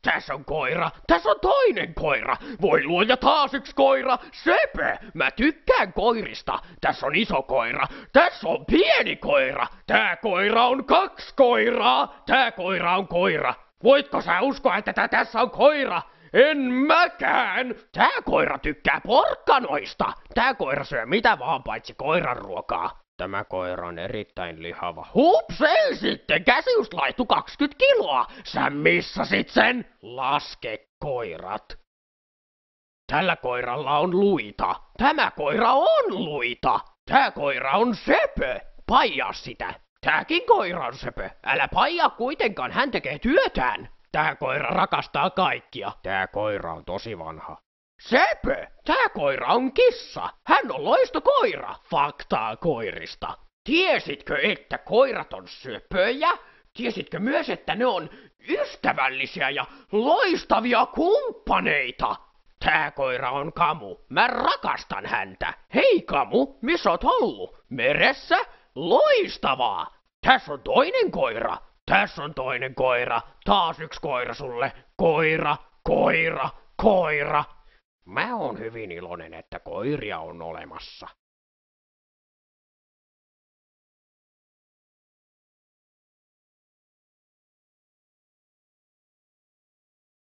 Tässä on koira, tässä on toinen koira. Voi luoja, taas yksi koira. Söpö, mä tykkään koirista. Tässä on iso koira, tässä on pieni koira. Tää koira on 2 koiraa. Tää koira on koira. Voitko sä uskoa, että tässä on koira? En mäkään! Tää koira tykkää porkkanoista. Tää koira syö mitä vaan paitsi koiran ruokaa. Tämä koira on erittäin lihava. Hups, ei sitten! Käsi just laittui 20 kiloa! Sä missasit sen! Laske koirat. Tällä koiralla on luita. Tämä koira on luita. Tää koira on söpö. Paijaa sitä. Tääkin koira on söpö. Älä paijaa kuitenkaan, hän tekee työtään. Tää koira rakastaa kaikkia. Tää koira on tosi vanha. Söpö! Tää koira on kissa. Hän on loistokoira. Faktaa koirista. Tiesitkö, että koirat on söpöjä? Tiesitkö myös, että ne on ystävällisiä ja loistavia kumppaneita? Tää koira on Kamu. Mä rakastan häntä. Hei Kamu, missä oot ollut? Meressä? Loistavaa! Tässä on toinen koira. Tässä on toinen koira. Taas yksi koira sulle. Koira, koira, koira. Mä oon hyvin iloinen, että koiria on olemassa.